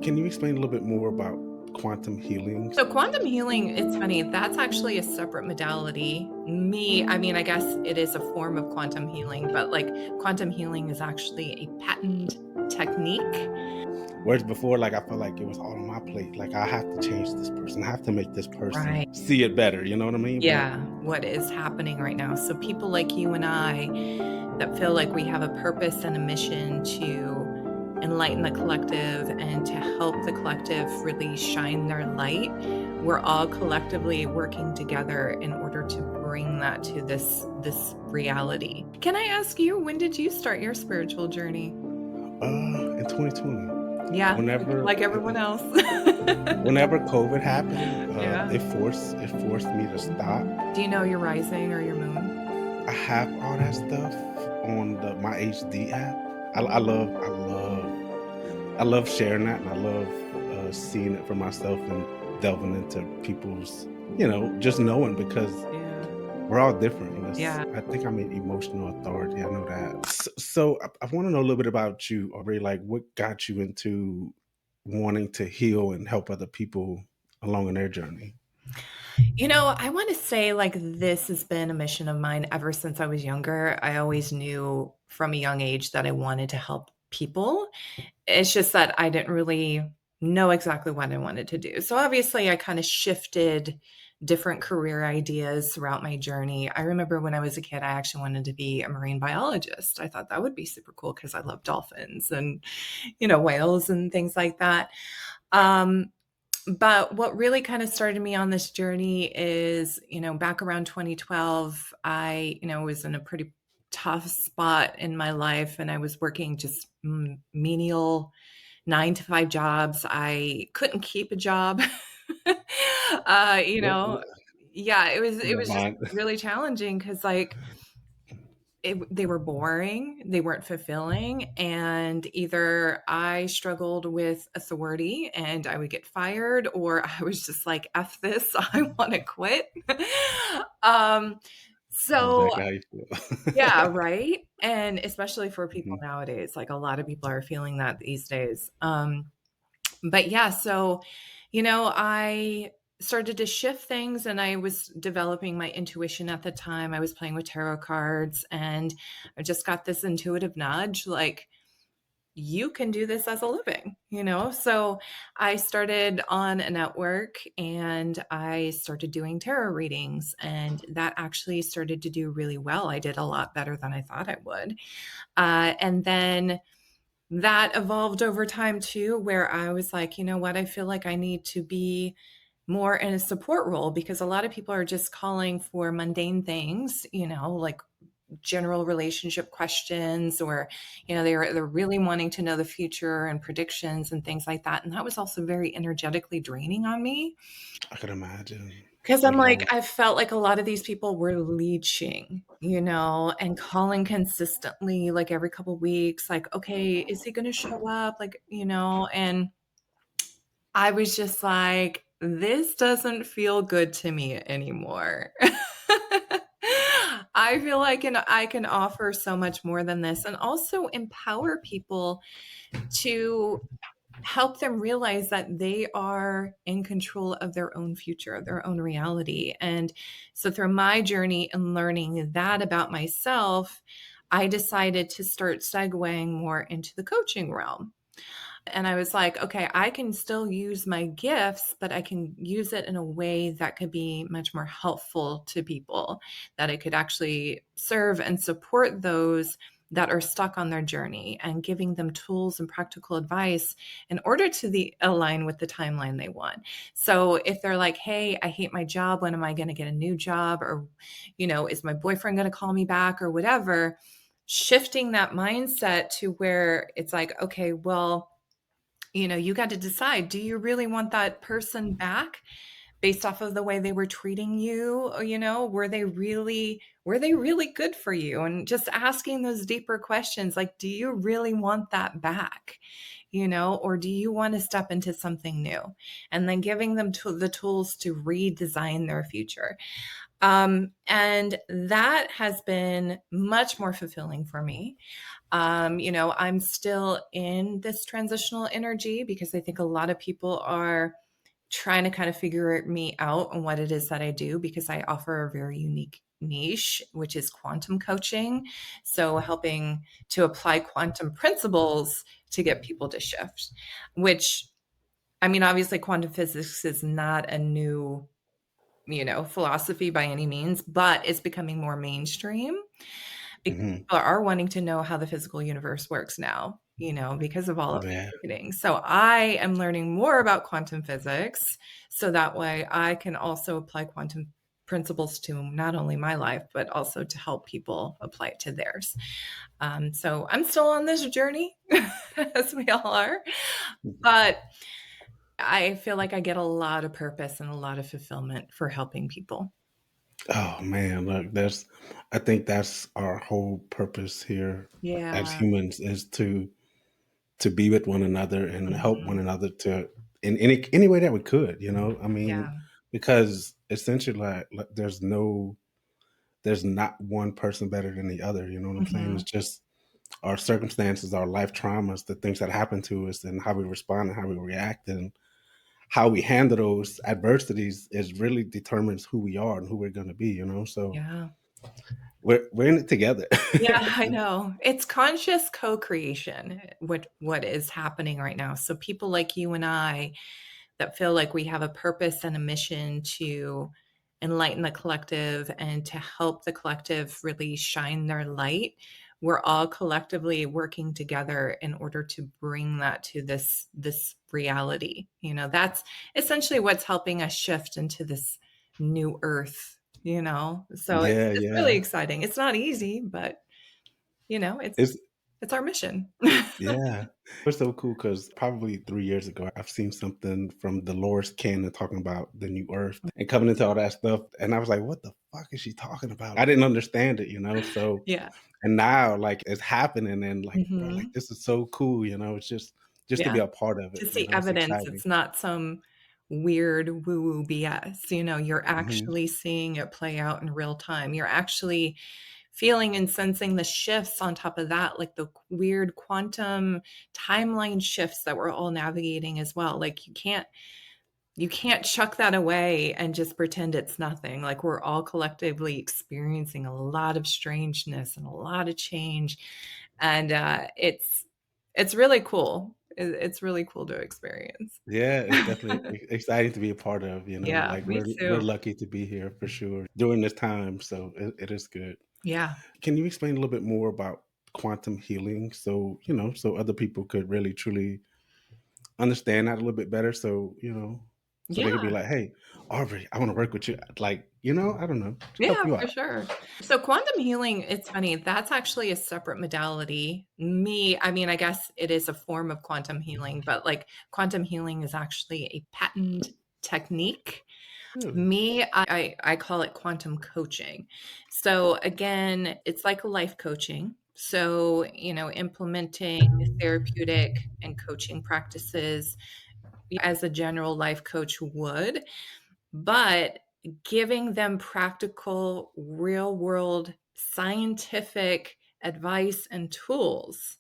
Can you explain a little bit more about quantum healing? So quantum healing, it's funny, that's actually a separate modality. I mean, I guess it is a form of quantum healing, but like quantum healing is actually a patent technique. Whereas before, like I felt like it was all on my plate. Like I have to change this person. I have to make this Right. person see it better. You know what I mean? But Yeah, what is happening right now. So people like you and I that feel like we have a purpose and a mission to enlighten the collective and to help the collective really shine their light. We're all collectively working together in order to bring that to this reality. Can I ask you, when did you start your spiritual journey? in 2020, Yeah, whenever like everyone else. whenever COVID happened, Yeah. it forced me to stop. Do you know your rising or your moon? I have all that stuff on my HD app. I love sharing that, and I love seeing it for myself and delving into people's, just knowing because Yeah. we're all different. Yeah. I think I'm an emotional authority. I know that. So I want to know a little bit about you, Aubrey. Like, what got you into wanting to heal and help other people along in their journey? I want to say like this has been a mission of mine ever since I was younger. I always knew from a young age that I wanted to help people. It's just that I didn't really know exactly what I wanted to do. So obviously, I kind of shifted different career ideas throughout my journey. I remember when I was a kid, I actually wanted to be a marine biologist. I thought that would be super cool because I love dolphins and, whales and things like that. Um, but what really kind of started me on this journey is, back around 2012, I, was in a pretty tough spot in my life and I was working just menial 9 to 5 jobs. I couldn't keep a job. uh, you Yep. know, yeah, it Yeah, was just mine. really challenging because like they were boring, they weren't fulfilling, and either I struggled with authority and I would get fired, or I was just like, "F this, I want to quit." um, I know so exactly how you yeah, feel. right. And especially for people Mhm. nowadays, like a lot of people are feeling that these days. But yeah, so, I started to shift things and I was developing my intuition at the time. I was playing with tarot cards and I just got this intuitive nudge like, you can do this as a living. So I started on a network and I started doing tarot readings, and that actually started to do really well. I did a lot better than I thought I would. And then that evolved over time too, where I was like, you know what? I feel like I need to be more in a support role because a lot of people are just calling for mundane things, like general relationship questions, or they're really wanting to know the future and predictions and things like that. And that was also very energetically draining on me I could imagine. because I'm Good like, Lord. I felt like a lot of these people were leeching, and calling consistently, like every couple weeks, like, okay, is he going to show up? Like, and I was just like, this doesn't feel good to me anymore. I feel like I can offer so much more than this and also empower people to help them realize that they are in control of their own future, their own reality. And so through my journey and learning that about myself, I decided to start segueing more into the coaching realm. And I was like, okay, I can still use my gifts, but I can use it in a way that could be much more helpful to people, that it could actually serve and support those that are stuck on their journey and giving them tools and practical advice in order to align with the timeline they want. So if they're like, hey, I hate my job, when am I going to get a new job? Or, is my boyfriend going to call me back or whatever? Shifting that mindset to where it's like, okay, well, you got to decide, do you really want that person back based off of the way they were treating you? Or, were they really good for you? And just asking those deeper questions, like, do you really want that back? Or do you want to step into something new? And then giving them the tools to redesign their future. And that has been much more fulfilling for me. I'm still in this transitional energy because I think a lot of people are trying to kind of figure me out on what it is that I do, because I offer a very unique niche, which is quantum coaching. So helping to apply quantum principles to get people to shift, which, I mean, obviously quantum physics is not a new, philosophy by any means, but it's becoming more mainstream because Hmm. people are wanting to know how the physical universe works now, because of all of Yeah. the awakening. So I am learning more about quantum physics so that way I can also apply quantum principles to not only my life, but also to help people apply it to theirs. So I'm still on this journey, as we all are, but I feel like I get a lot of purpose and a lot of fulfillment for helping people. Oh man, look, I think that's our whole purpose here as Yeah. humans, is to be with one another and help one Mhm. another to in any way that we could, you know? I mean, Yeah. because essentially like there's not one person better than the other, you know what I'm saying? It's Mhm. just our circumstances, our life traumas, the things that happen to us and how we respond and how we react and how we handle those adversities is really determines who we are and who we're going to be, you know? So Yeah. we're in it together. Yeah, I know. It's conscious co-creation, what is happening right now. So people like you and I that feel like we have a purpose and a mission to enlighten the collective and to help the collective really shine their light. We're all collectively working together in order to bring that to this reality. That's essentially what's helping us shift into this new earth. So it's Yeah, it's really yeah. exciting. It's not easy, but it's It's it's our mission. yeah. It's so cool because probably 3 years ago, I've seen something from Dolores Cannon talking about the new earth and coming into all that stuff. And I was like, what the fuck is she talking about? I didn't understand it, you know? So, Yeah. and now like it's happening and like, bro, like Mhm. this is so cool, you know? It's just to Yeah. be a part of it, To you see know? It's evidence, exciting. it's not some weird woo-woo BS. You're Hmm. actually seeing it play out in real time. You're actually feeling and sensing the shifts on top of that, like the weird quantum timeline shifts that we're all navigating as well. Like you can't chuck that away and just pretend it's nothing. Like we're all collectively experiencing a lot of strangeness and a lot of change, and it's really cool. It's really cool to experience. Yeah, it's definitely exciting to be a part of, you know, Yeah, like me we're too. lucky to be here for sure during this time. So it is good. Yeah. Can you explain a little bit more about quantum healing so, you know, so other people could really truly understand that a little bit better? So, you know, so they could be Yeah. like, hey, Aubrey, I want to work with you. Like, you know, I don't know, help Yeah, you for out. sure. So quantum healing, it's funny, that's actually a separate modality. I mean, I guess it is a form of quantum healing, but like quantum healing is actually a patent technique. Really? I call it quantum coaching. So again, it's like a life coaching. So, implementing therapeutic and coaching practices as a general life coach would, but giving them practical, real world, scientific advice and tools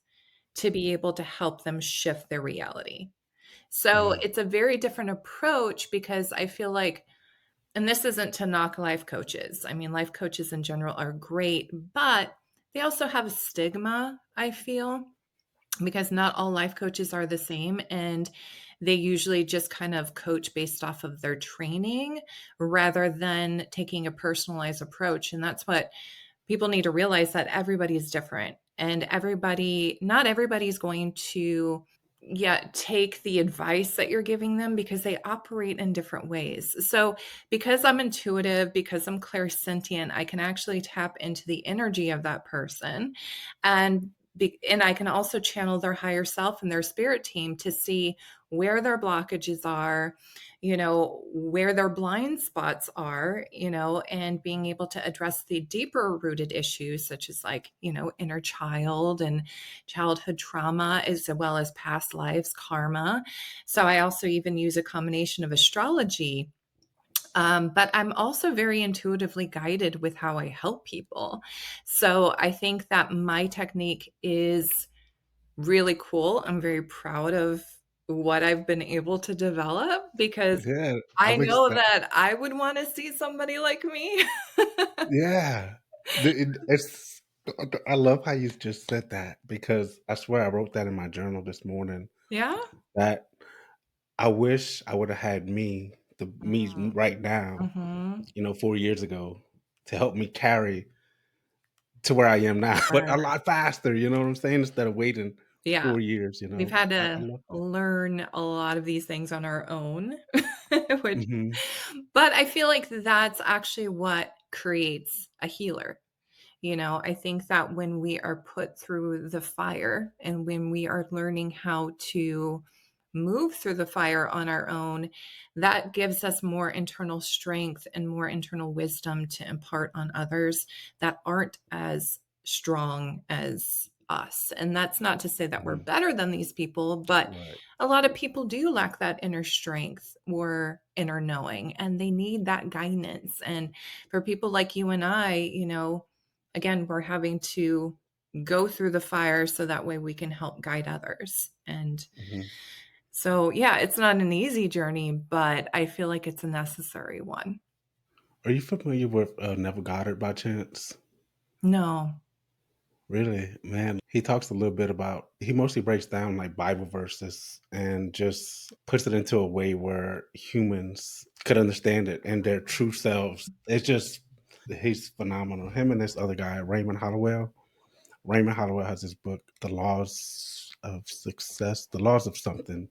to be able to help them shift their reality. So Mm, it's a very different approach because I feel like, and this isn't to knock life coaches. I mean, life coaches in general are great, but they also have a stigma, I feel, because not all life coaches are the same. And they usually just kind of coach based off of their training rather than taking a personalized approach. And that's what people need to realize, that everybody is different, and not everybody's going to take the advice that you're giving them, because they operate in different ways. So because I'm intuitive, because I'm clairsentient, I can actually tap into the energy of that person, and and I can also channel their higher self and their spirit team to see where their blockages are, where their blind spots are, and being able to address the deeper rooted issues, such as like, inner child and childhood trauma, as well as past lives, karma. So I also even use a combination of astrology But I'm also very intuitively guided with how I help people. So I think that my technique is really cool. I'm very proud of what I've been able to develop because Yeah, I I'm know excited. that I would want to see somebody like me. Yeah. It's I love how you just said that because I swear I wrote that in my journal this morning Yeah. that I wish I would have had me right now, Mm-hmm. 4 years ago to help me carry to where I am now, but a lot faster, you know what I'm saying? Instead of waiting Yeah. 4 years, We've had I to love that. learn a lot of these things on our own, which Mhm, but I feel like that's actually what creates a healer. I think that when we are put through the fire and when we are learning how to move through the fire on our own, that gives us more internal strength and more internal wisdom to impart on others that aren't as strong as us. And that's not to say that we're mhm, better than these people, but right, a lot of people do lack that inner strength or inner knowing, and they need that guidance. And for people like you and I, again, we're having to go through the fire so that way we can help guide others. And mhm. so, yeah, it's not an easy journey, but I feel like it's a necessary one. Are you familiar with, Neville Goddard by chance? No. Really? Man, he talks a little bit about he mostly breaks down, like, Bible verses and just puts it into a way where humans could understand it and their true selves. It's just he's phenomenal. Him and this other guy, Raymond Hollowell. Raymond Hollowell has his book, The Laws of Success, The Laws of something,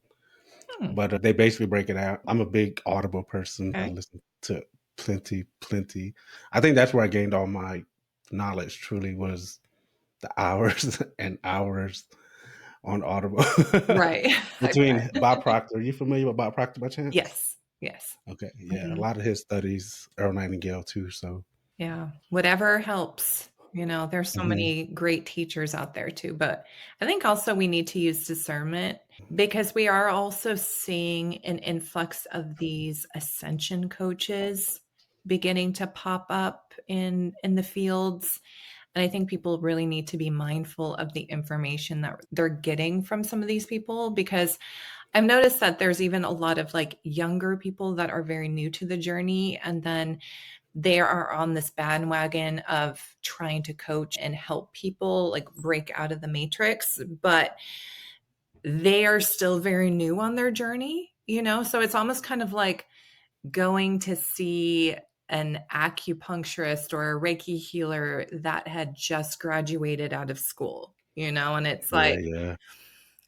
Hmm, but, they basically break it out. I'm a big Audible person. I okay. listen to plenty. I think that's where I gained all my knowledge truly was the hours and hours on Audible. Right. I Between Bob bet. Proctor. Are you familiar with Bob Proctor by chance? Yes. Yes. Okay, yeah, a Mhm. lot of his studies, Earl Nightingale too, so Yeah. Whatever helps. There's so mhm, many great teachers out there too. But I think also we need to use discernment because we are also seeing an influx of these ascension coaches beginning to pop up in the fields. And I think people really need to be mindful of the information that they're getting from some of these people because I've noticed that there's even a lot of like younger people that are very new to the journey, and then they are on this bandwagon of trying to coach and help people like break out of the matrix, but they are still very new on their journey. So it's almost kind of like going to see an acupuncturist or a Reiki healer that had just graduated out of school, and it's yeah, like, yeah,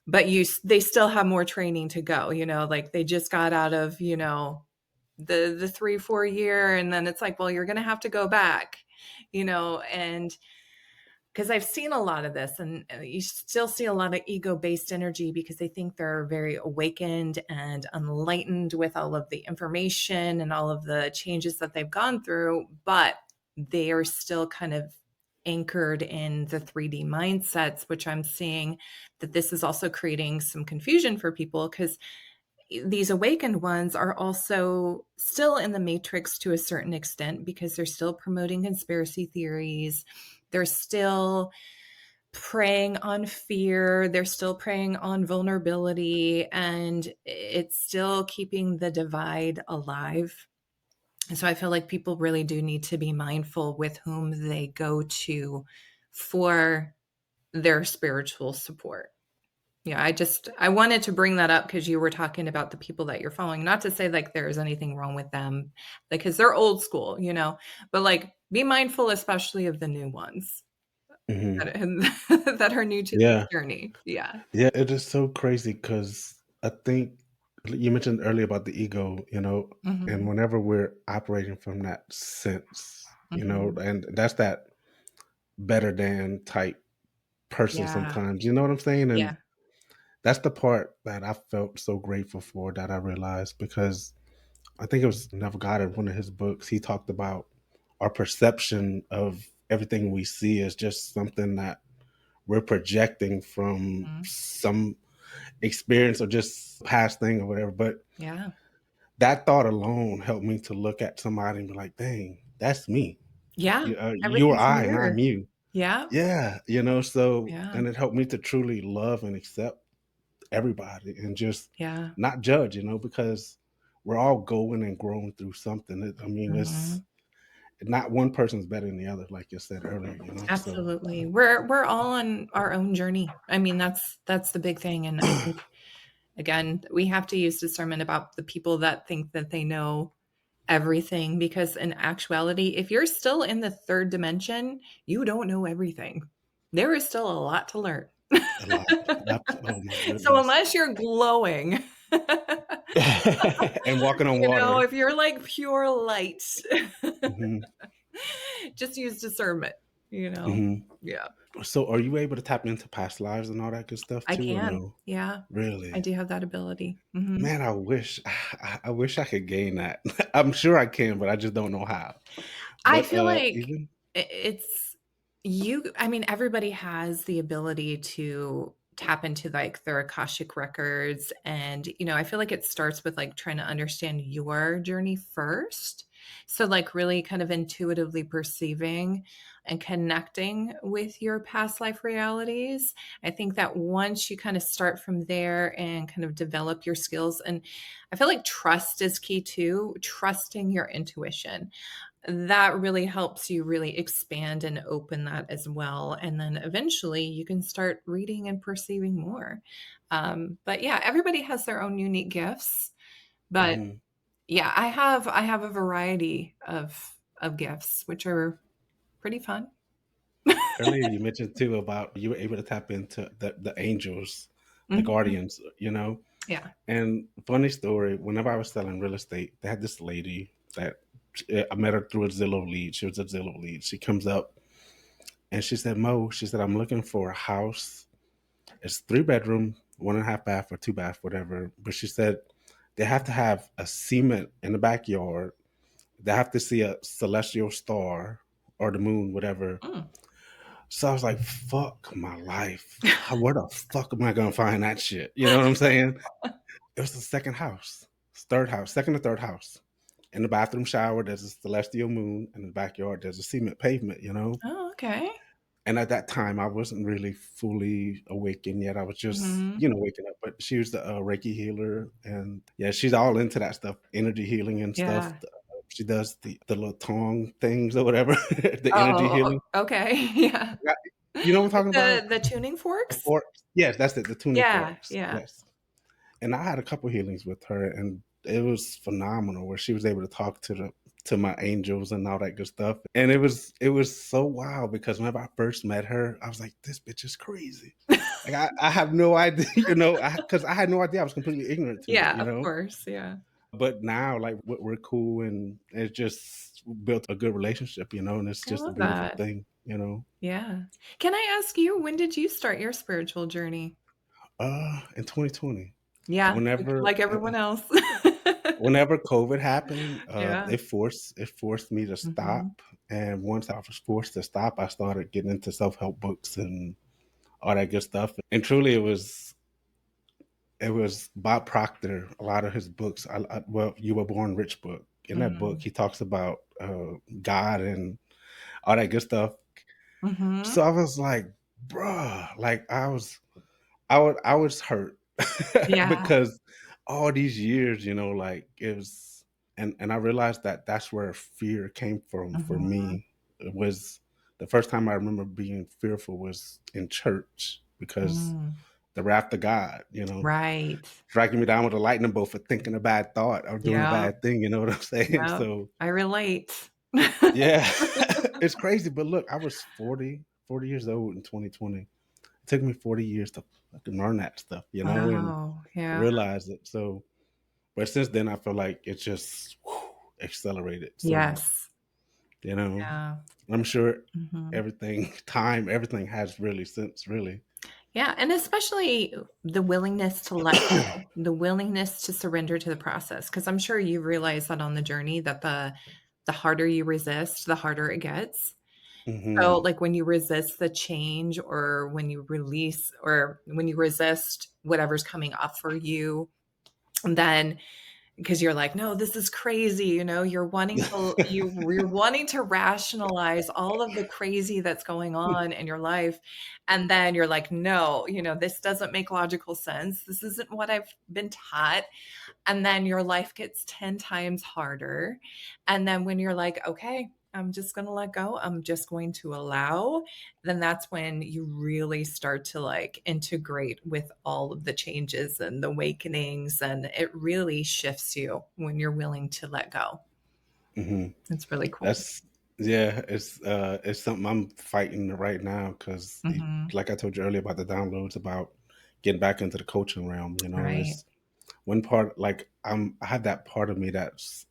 but they still have more training to go, like they just got out of the 3-4 year, and then it's like, well, you're going to have to go back, and because I've seen a lot of this, and you still see a lot of ego-based energy because they think they're very awakened and enlightened with all of the information and all of the changes that they've gone through, but they are still kind of anchored in the 3D mindsets, which I'm seeing that this is also creating some confusion for people because these awakened ones are also still in the matrix to a certain extent because they're still promoting conspiracy theories. They're still preying on fear. They're still preying on vulnerability, and it's still keeping the divide alive. And so I feel like people really do need to be mindful with whom they go to for their spiritual support. Yeah, I wanted to bring that up because you were talking about the people that you're following. Not to say like there's anything wrong with them, because they're old school, but like be mindful, especially of the new ones mhm, that, that are new to this yeah, journey. Yeah. yeah, it is so crazy because I think you mentioned earlier about the ego, and Hmm. whenever we're operating from that sense, Hmm. and that's that better than type person Yeah. sometimes, you know what I'm saying? And Yeah. that's the part that I felt so grateful for that I realized because I think it was Neville Goddard, one of his books, he talked about our perception of everything we see is just something that we're projecting from Mhm. some experience or just past thing or whatever. But Yeah. that thought alone helped me to look at somebody and be like, "Dang, that's me. Yeah. You're Everything's a I, and I'm mirror. you." Yeah. Yeah, so Yeah. and it helped me to truly love and accept everybody and just Yeah. not judge, because we're all going and growing through something. It's Mhm. not one person's better than the other, like you said earlier, so. Absolutely. We're all on our own journey. I mean, that's the big thing, and I think, again, we have to use discernment about the people that think that they know everything, because in actuality, if you're still in the third dimension, you don't know everything. There is still a lot to learn. A lot. Oh my So goodness. unless you're glowing, And walking on water. if you're like pure light, Hmm. just use discernment, you know? Hmm. Yeah. So are you able to tap into past lives and all that good stuff I too, or can. no? Yeah. I Really? do have that ability. Mhm. Man, I wish I wish I could gain that. I'm sure I can, but I just don't know how. I But feel like even it's I mean, everybody has the ability to tap into, like, their Akashic records, and, I feel like it starts with, like, trying to understand your journey first. So, like, really kind of intuitively perceiving and connecting with your past life realities. I think that once you kind of start from there and kind of develop your skills, and I feel like trust is key too, trusting your intuition. That really helps you really expand and open that as well, and then eventually you can start reading and perceiving more. But yeah, everybody has their own unique gifts, but mhm. yeah, I have a variety of gifts, which are pretty fun. Earlier you mentioned too about you were able to tap into the angels, the Mhm. guardians, Yeah. And funny story, whenever I was selling real estate, they had this lady that I met her through a Zillow lead. She was a Zillow lead. She comes up and she said, "Mo," she said, "I'm looking for a house. It's 3 bedroom, 1.5 bath or 2 bath, whatever." But she said they have to have a cement in the backyard. They have to see a celestial star or the moon, whatever. Mm. So I was like, fuck my life. Where the fuck am I gonna find that shit? You know what I'm saying? It was the second house, third house, second or third house. In the bathroom shower, there's a celestial moon. In the backyard, there's a cement pavement. Oh, okay. And at that time, I wasn't really fully awakened yet. I was just, Mhm. waking up. But she was the Reiki healer. And yeah, she's all into that stuff, energy healing and stuff. Yeah. She does the little tongue things or whatever, the energy Oh, healing. okay. Yeah. Yeah, you know what I'm Like talking about? the tuning The forks? forks. Yes, that's it, the tuning Yeah, forks. yeah. Yes. And I had a couple healings with her, and it was phenomenal where she was able to talk to my angels and all that good stuff. And it was so wild because whenever I first met her, I was like, this bitch is crazy. Like I have no idea, because I had no idea. I was completely ignorant to Yeah, of it. course, yeah. But now, like, we're cool, and it just built a good relationship, and it's I just a love beautiful that. thing. Yeah. Can I ask you, when did you start your spiritual journey? In 2020, Yeah, whenever like everyone else. whenever COVID happened, Yeah. it forced me to Mhm. stop. And once I was forced to stop, I started getting into self-help books and all that good stuff. And truly, it was Bob Proctor. A lot of his books. Well, You Were Born Rich book. In that book, Mm. he talks about God and all that good stuff. Mhm. So I was like, bruh, like I was hurt Yeah. because all these years, like it was, and I realized that that's where fear came from for Mhm. me. It was the first time I remember being fearful was in church because Mm. the wrath of God, Right. striking me down with a lightning bolt for thinking a bad thought or doing a Yeah, bad thing. You know what I'm saying? yeah. So I relate. yeah, it's crazy. But look, I was 40 years old in 2020. It took me 40 years to fucking learn that stuff, and Wow, yeah. realize it. So, but since then, I feel like it just accelerated so much. Yes. You know, Yeah. I'm sure Mhm. everything has really since really. Yeah, and especially the willingness to let go, the willingness to surrender to the process, because I'm sure you realize that on the journey that the harder you resist, the harder it gets. So, Hmm. like, when you resist the change, or when you release, or when you resist whatever's coming up for you, then because you're like, "No, this is crazy," you're wanting to rationalize all of the crazy that's going on in your life, and then you're like, "No, this doesn't make logical sense. This isn't what I've been taught." And then your life gets 10 times harder. And then when you're like, "Okay, I'm just going to let go. I'm just going to allow," then that's when you really start to like integrate with all of the changes and the awakenings. And it really shifts you when you're willing to let go. Mhm. It's really cool. That's yeah, it's something I'm fighting right now because, Mhm. like I told you earlier about the downloads, about getting back into the coaching realm, Right. it's one part, like, I have that part of me that's,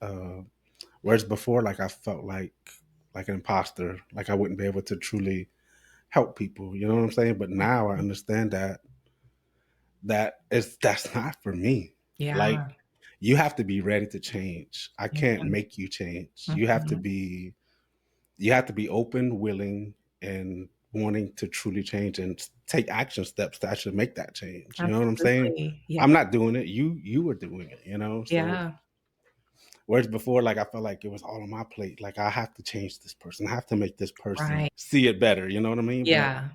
whereas before, like, I felt like an imposter, like I wouldn't be able to truly help people, you know what I'm saying? But now I Mhm. understand that's not for me. Yeah. Like, you have to be ready to change. I Yeah. can't make you change. Mhm. You have to be open, willing, and wanting to truly change and take action steps to actually make that change. You know what I'm saying? Absolutely. Yeah. I'm not doing it. You were doing it. So Yeah. whereas before, like I felt like it was all on my plate. Like I have to change this person. I have to make this person Right. see it better. You know what I mean? But Yeah.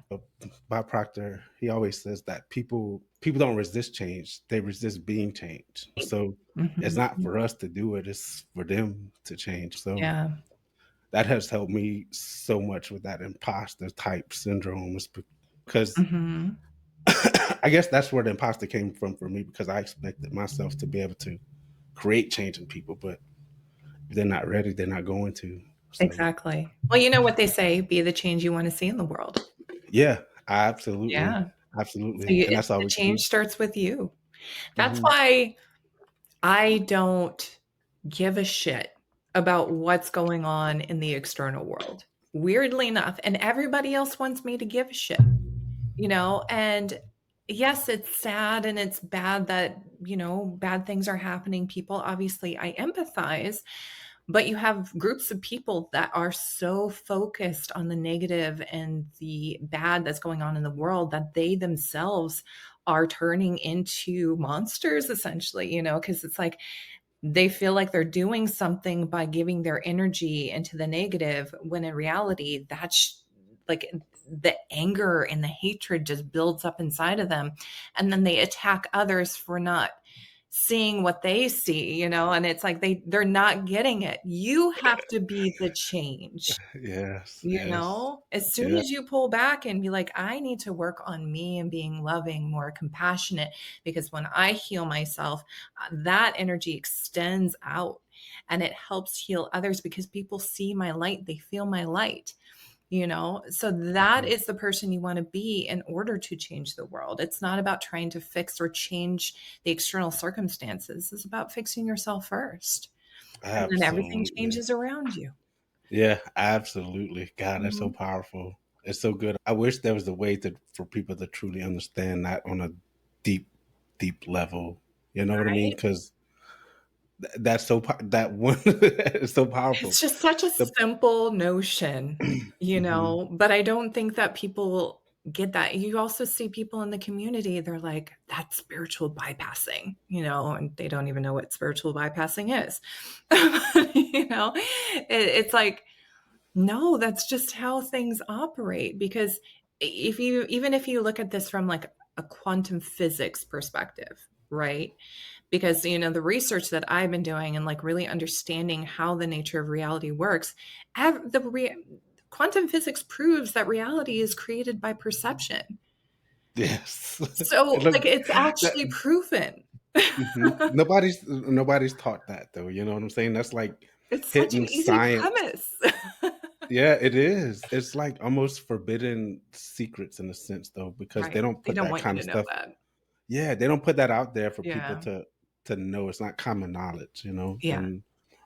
Bob Proctor, he always says that people don't resist change. They resist being changed. So it's Mhm. not for us to do it. It's for them to change. So Yeah. that has helped me so much with that imposter type syndrome because Mhm. I guess that's where the imposter came from for me because I expected myself to be able to create change in people, but if they're not ready, they're not going to. So Exactly. Well, you know what they say, be the change you wanna see in the world. yeah, absolutely, Yeah. So absolutely, you and that's all the we can change do. starts with you. That's Hmm. why I don't give a shit about what's going on in the external world, weirdly enough, and everybody else wants me to give a shit, and yes, it's sad and it's bad that, bad things are happening. People, obviously, I empathize, but you have groups of people that are so focused on the negative and the bad that's going on in the world that they themselves are turning into monsters essentially, because it's like they feel like they're doing something by giving their energy into the negative when in reality that's like the anger and the hatred just builds up inside of them, and then they attack others for not seeing what they see, and it's like they're not getting it. You have to be the change. Yes, yes, As soon yeah, as you pull back and be like, I need to work on me and being loving, more compassionate, because when I heal myself, that energy extends out and it helps heal others because people see my light, they feel my light. So that mhm, is the person you want to be in order to change the world. It's not about trying to fix or change the external circumstances. It's about fixing yourself first. And then everything absolutely. changes around you. Yeah, absolutely. God, that's so Mhm. powerful. It's so good. I wish there was a way for people to truly understand that on a deep, deep level. You know what I mean? Right? Because that's that one is so powerful. It's just such a The simple notion, Mhm. but I don't think that people get that. You also see people in the community, they're like, that's spiritual bypassing, and they don't even know what spiritual bypassing is. It's like, no, that's just how things operate. Because even if you look at this from like a quantum physics perspective, right? Because the research that I've been doing and like really understanding how the nature of reality works, quantum physics proves that reality is created by perception. Yes. So Look, like it's that actually proven. nobody's taught that though, you know what I'm saying? That's like It's such hidden an easy science. premise. Yeah, it is. It's like almost forbidden secrets in a sense though, because Right. they don't They put don't that want you kind to of know stuff. that. Yeah, they don't put that out there for people Yeah. to know. It's not common knowledge, Yeah. and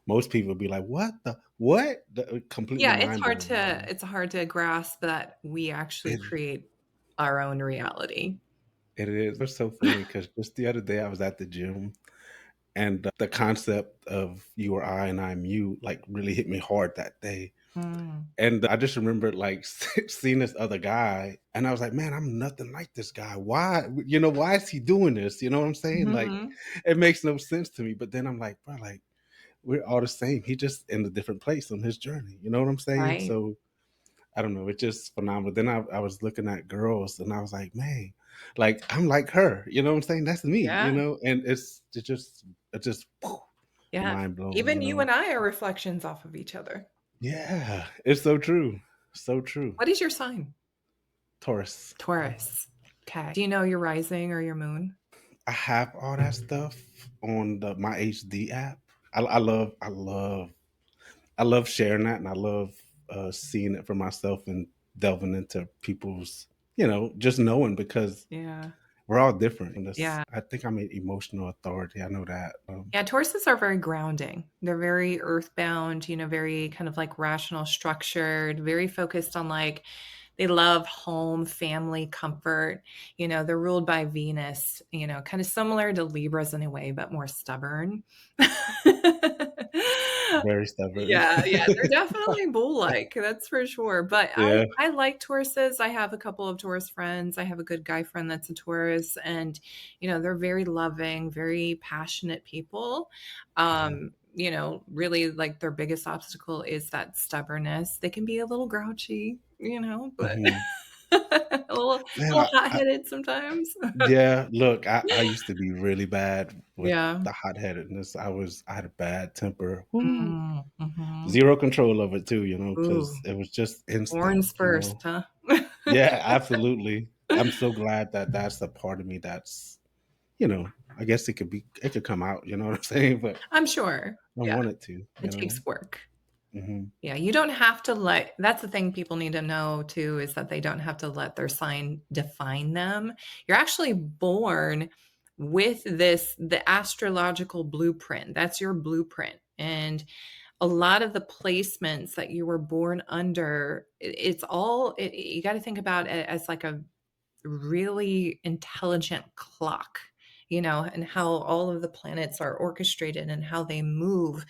most people be like, "What the what?" Completely Yeah, mind blown, it's hard to grasp that we actually It create our own reality. it is. It's so funny because just the other day I was at the gym and the concept of you or I and I'm you like really hit me hard that day. Mm. And I just remembered, like, seeing this other guy, and I was like, "Man, I'm nothing like this guy. Why? Why is he doing this?" You know what I'm saying? Like, Mhm. it makes no sense to me. But then I'm like, "Bro, like, we're all the same. He just in a different place on his journey." You know what I'm saying? Right. So I don't know. It's just phenomenal. Then I was looking at girls, and I was like, "Man, like I'm like her." You know what I'm saying? That's me. Yeah. And it just Yeah. mind blowing. Even you and I are reflections off of each other. Yeah, it's so true. So true. What is your sign? Taurus. Taurus. Okay. Do you know your rising or your moon? I have all that stuff on the my HD app. I love sharing that, and I love seeing it for myself and delving into people's, just knowing, because Yeah. we're all different. And Yeah. I think I'm an emotional authority. I know that. Yeah, Tauruses are very grounding. They're very earthbound, very kind of like rational, structured, very focused on like they love home, family, comfort. They're ruled by Venus, kind of similar to Libras in a way, but more stubborn. Very stubborn. Yeah, yeah, they're definitely bull-like, that's for sure, but I Yeah. I like Tauruses. I have a couple of Taurus friends. I have a good guy friend that's a Taurus, and, they're very loving, very passionate people. Really, like, their biggest obstacle is that stubbornness. They can be a little grouchy, but Hmm. a Man, little hot-headed sometimes. yeah. Look, I used to be really bad with Yeah. the hot headedness. I had a bad temper. Woo. Mm, mhm. Zero control of it too, Ooh, because it was just thorns instinct. first, huh? Yeah, absolutely. I'm so glad that that's a part of me that's, you know, I guess it could come out, you know what I'm saying? But I'm sure. I Yeah, want it to, it takes work. Mhm. Yeah, you don't have to that's the thing people need to know too, is that they don't have to let their sign define them. You're actually born with the astrological blueprint. That's your blueprint. And a lot of the placements that you were born under, you got to think about it as like a really intelligent clock, and how all of the planets are orchestrated and how they move.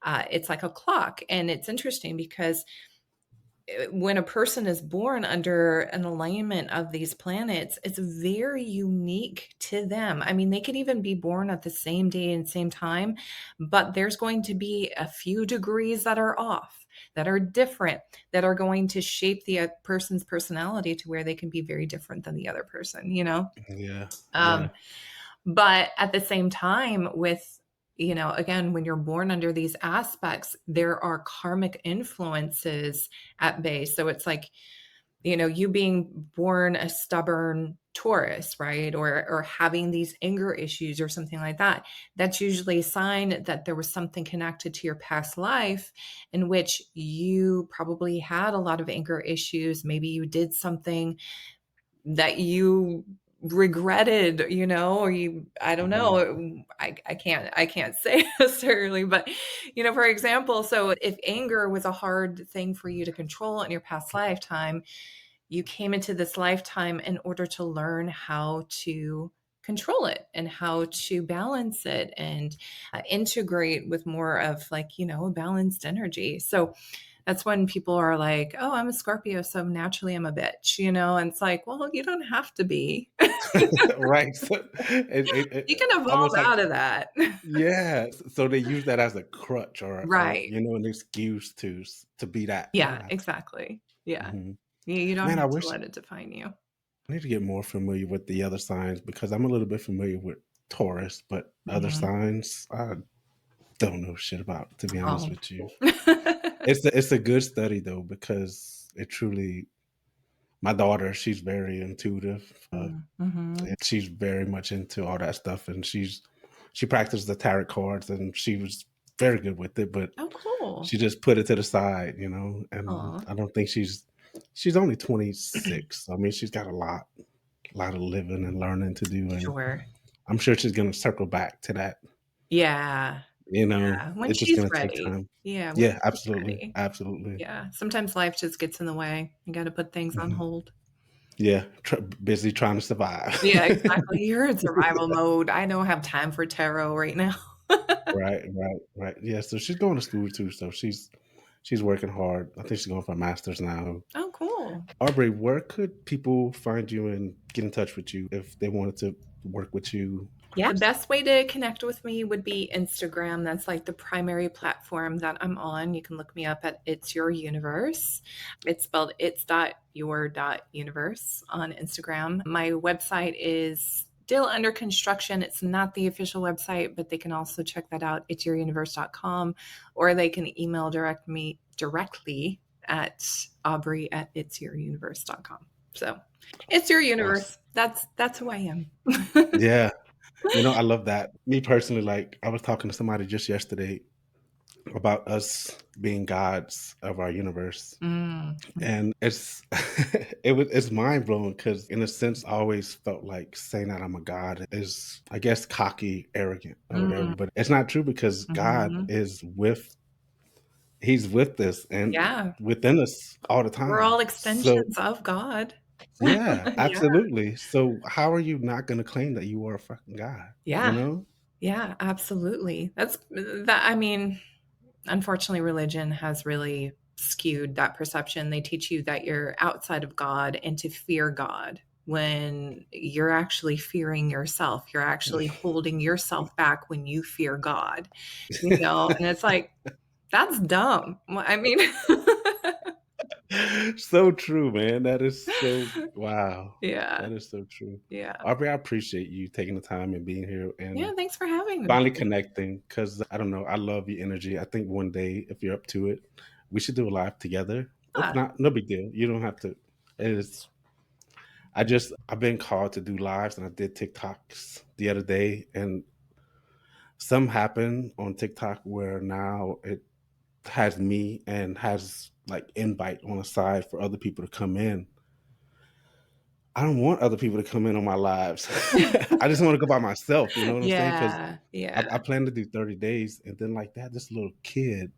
It's like a clock. And it's interesting because when a person is born under an alignment of these planets, it's very unique to them. I mean, they could even be born at the same day and same time, but there's going to be a few degrees that are off, that are different, that are going to shape the person's personality to where they can be very different than the other person. Yeah. Um, Yeah. but at the same time, again, when you're born under these aspects, there are karmic influences at bay. So it's like, you being born a stubborn Taurus, right? Or having these anger issues or something like that. That's usually a sign that there was something connected to your past life in which you probably had a lot of anger issues. Maybe you did something that you regretted, or I don't Mhm. know. I can't say necessarily, but for example, so if anger was a hard thing for you to control in your past lifetime, you came into this lifetime in order to learn how to control it and how to balance it and integrate with more of like, a balanced energy. So that's when people are like, "Oh, I'm a Scorpio, so naturally I'm a bitch," and it's like, well, you don't have to be. Right. So You can evolve almost like, out of that. yeah. So they use that as a crutch, or Right. an excuse to be that. No, Yeah, that's exactly. Yeah. Mhm. You don't Man, I have to wish let it define you. I need to get more familiar with the other signs, because I'm a little bit familiar with Taurus, but other Mhm. signs I don't know shit about, to be honest Oh. with you. It's a good study though, because it truly my daughter, she's very intuitive. Mm, mhm. And she's very much into all that stuff, and she practiced the tarot cards, and she was very good with it, but Oh, cool. she just put it to the side, and Aw. I don't think she's only 26. I mean, she's got a lot of living and learning to do, and Sure. I'm sure she's gonna circle back to that. Yeah. When It's just she's gonna take ready. time. Yeah, when Yeah, she's absolutely, ready. absolutely. Yeah. Sometimes life just gets in the way. You gotta put things on Mhm. hold. Yeah, busy trying to survive. Yeah, exactly. You're in survival mode. I don't have time for tarot right now. Right, right, right. Yeah, so she's going to school too, so She's working hard. I think she's going for a master's now. Oh, cool. Aubrey, where could people find you and get in touch with you if they wanted to work with you? Yeah. The best way to connect with me would be Instagram. That's like the primary platform that I'm on. You can look me up at It's Your Universe. It's spelled it's.your.universe on Instagram. My website is still under construction. It's not the official website, but they can also check that out, itsyouruniverse.com, or they can email me directly at aubrey@itsyouruniverse.com. So it's your universe. Awesome. That's who I am. Yeah. I love that. Me personally, like I was talking to somebody just yesterday about us being gods of our universe. And it's it's mind blowing because in a sense I always felt like saying that I'm a god is, I guess, cocky, arrogant, or whatever. But it's not true because God is he's with us and within us all the time. We're all extensions of God. Yeah, absolutely. So how are you not going to claim that you are a fucking god? Yeah. Yeah, absolutely. I mean, unfortunately, religion has really skewed that perception. They teach you that you're outside of God and to fear God when you're actually fearing yourself. You're actually holding yourself back when you fear God, and it's like, that's dumb. I mean, so true, man. That is so wow. yeah. That is so true. Yeah. Aubrey, I appreciate you taking the time and being here Yeah, and thanks for having me. finally connecting because I don't know. I love your energy. I think one day, if you're up to it, we should do a live together. If not, no big deal. You don't have to. It's I've been called to do lives and I did TikToks the other day and some happened on TikTok where now it has me and has like invite on the side for other people to come in. I don't want other people to come in on my lives. I just want to go by myself. You know what I'm saying? Because Yeah. I plan to do 30 days. And then like that, this little kid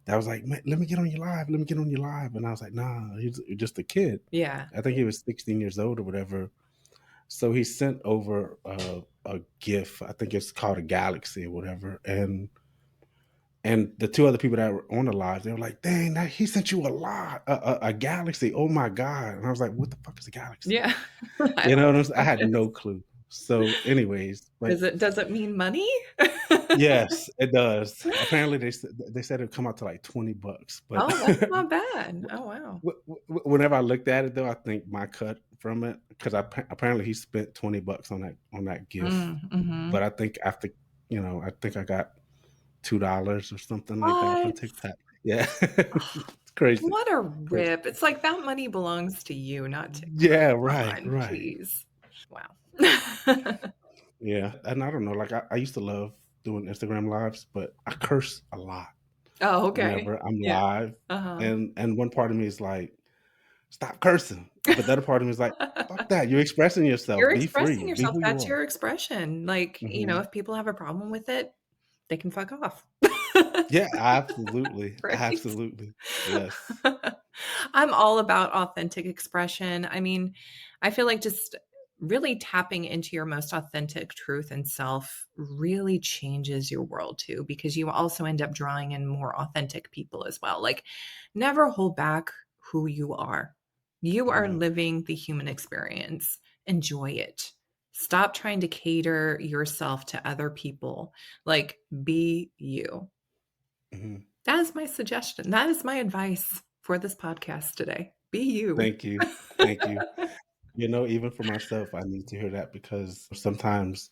that was like, let me get on your live. Let me get on your live. And I was like, nah, he's just a kid. Yeah. I think he was 16 years old or whatever. So he sent over a GIF. I think it's called a galaxy or whatever. And the two other people that were on the live, they were like, dang, he sent you a galaxy. Oh my God. And I was like, what the fuck is a galaxy? Yeah. You know what I'm saying? I had no clue. So anyways, but does it mean money? yes, it does. Apparently they said it'd come out to like $20, but Oh, that's not bad. Oh, wow. whenever I looked at it though, I think my cut from it, because apparently he spent $20 on that gift. But I think after, I think I got $2 or something like that from TikTok. Yeah. It's crazy. What a rip. It's like that money belongs to you, not to Yeah, Come right, on, right. Jeez. Wow. Yeah. And I don't know, like I used to love doing Instagram lives, but I curse a lot Oh, okay. whenever I'm Yeah. live. And one part of me is like, stop cursing. But the other part of me is like, fuck that. You're expressing yourself. You're Be free. expressing Be yourself. who you That's are. your expression. Like, Mhm. if people have a problem with it, they can fuck off. Yeah, absolutely. Right? Absolutely. Yes. I'm all about authentic expression. I mean, I feel like just really tapping into your most authentic truth and self really changes your world too, because you also end up drawing in more authentic people as well. Like, never hold back who you are. You are Right. living the human experience. Enjoy it. Stop trying to cater yourself to other people. Like, be you. Mhm. That is my suggestion. That is my advice for this podcast today. Be you. Thank you. Thank you. Even for myself, I need to hear that because sometimes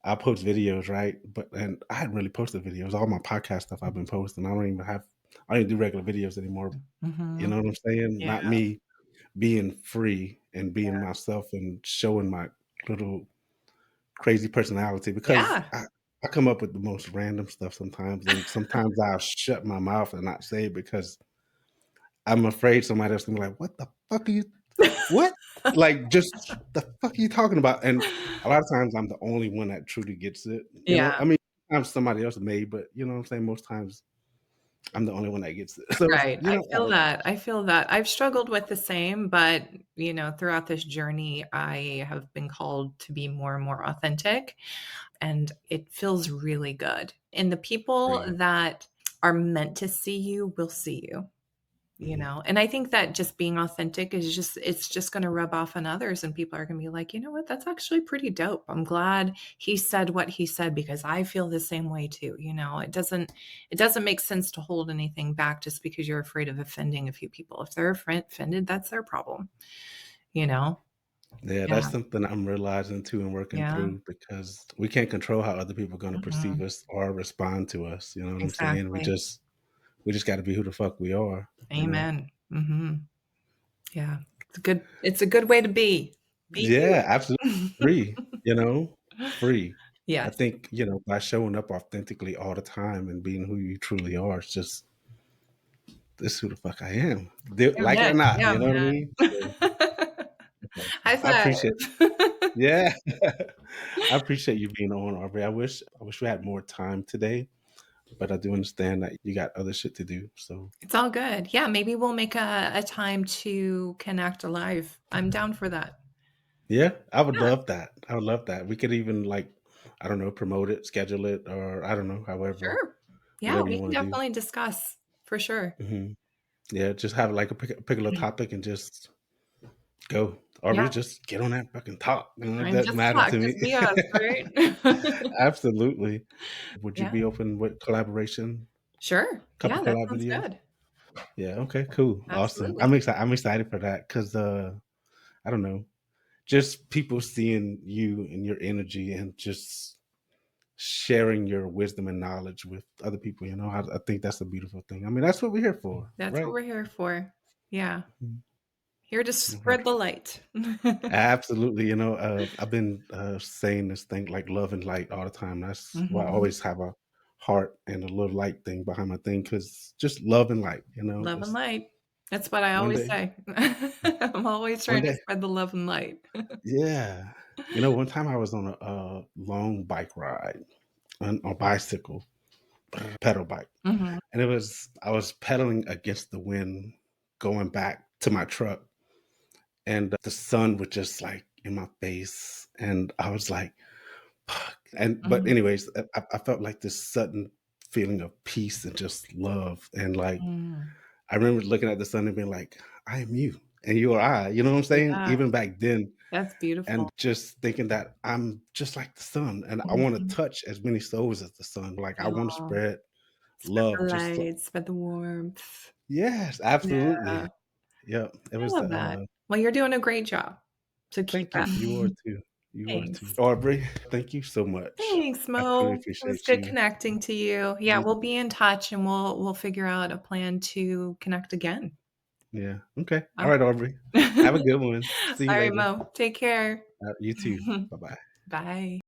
I post videos, right? And I hadn't really posted videos. All my podcast stuff I've been posting. I don't even do regular videos anymore. You know what I'm saying? Yeah. Not me being free and being myself and showing my little crazy personality because Yeah. I come up with the most random stuff sometimes. And sometimes I'll shut my mouth and not say it because I'm afraid somebody else can be like, what the fuck are you what? Like, just the fuck are you talking about? And a lot of times I'm the only one that truly gets it. Yeah. I mean, sometimes somebody else may, but you know what I'm saying? Most times I'm the only one that gets it. So, Right. I feel that. I feel that. I've struggled with the same, but throughout this journey, I have been called to be more and more authentic, and it feels really good. And the people Right. that are meant to see you will see you. You Mhm. know, and I think that just being authentic is just it's just gonna rub off on others, and people are gonna be like, "You know what? That's actually pretty dope. I'm glad he said what he said because I feel the same way too." You know, it doesn't make sense to hold anything back just because you're afraid of offending a few people. If they're offended, that's their problem, you know? Yeah, Yeah, that's something I'm realizing too and working yeah, through because we can't control how other people are gonna perceive mhm, us or respond to us, you know what I'm saying? exactly. We just gotta be who the fuck we are, you know? Amen. Mhm. Yeah. It's a good way to be. Be Yeah, you. absolutely free, you know? Free. I Yes. think, by showing up authentically all the time and being who you truly are, it's just this is who the fuck I am. Like it or Amen. not, Yeah, you know what I man. mean? So, High I five. appreciate yeah. I appreciate you being on, Aubrey. I wish we had more time today, but I do understand that you got other shit to do. So It's all good. Yeah, maybe we'll make a time to connect live. I'm down for that. yeah, I would Yeah, love that. I would love that. We could even like, I don't know, promote it, schedule it, or I don't know, however, sure. Yeah, whatever we you can want to do. definitely discuss for sure. Hmm. Yeah, just have like pick a little topic and just go. Aubrey, Yeah, just get on that fucking talk. It I'm doesn't just matter talk, to me. just be us, right? Absolutely. Would you Yeah, be open with collaboration? sure. Couple Yeah, that collab sounds videos? good. Yeah. Okay. Cool. Awesome. Absolutely. I'm excited for that because I don't know, just people seeing you and your energy and just sharing your wisdom and knowledge with other people. I think that's a beautiful thing. I mean, that's what we're here for, That's what right? we're here for. Yeah, Mhm. here to Okay. spread the light. Absolutely. I've been saying this thing like love and light all the time. That's why I Mhm. always have a heart and a little light thing behind my thing because just love and light, Love and just light. That's what I one always day, say. I'm always one trying to day. spread the love and light. Yeah. One time I was on a long bike ride on a bicycle, pedal bike. Mhm. And I was pedaling against the wind going back to my truck, and the sun was just like in my face. And I was like, fuck. But Mhm. anyways, I felt like this sudden feeling of peace and just love. And like, Mm. I remember looking at the sun and being like, I am you and you are I, you know what I'm saying? Yeah, Even back then, that's and beautiful. just thinking that I'm just like the sun and I want to Mhm. touch as many souls as the sun. Like I want to Aw, spread spread the love just like, light, spread the warmth. yes, Yeah, absolutely. Yep. It I was love that. Well, you're doing a great job, so keep thank you. at it. You are too. You are too. Thanks. Aubrey, thank you so much. Thanks, I truly Mo. It was appreciate good you. connecting to you. Yeah, You we'll be in touch, and we'll figure out a plan to connect again. yeah. Okay. All right, Okay. Aubrey. Have a good one. See you All right, later. Mo. Take care. You too. Bye-bye. Bye.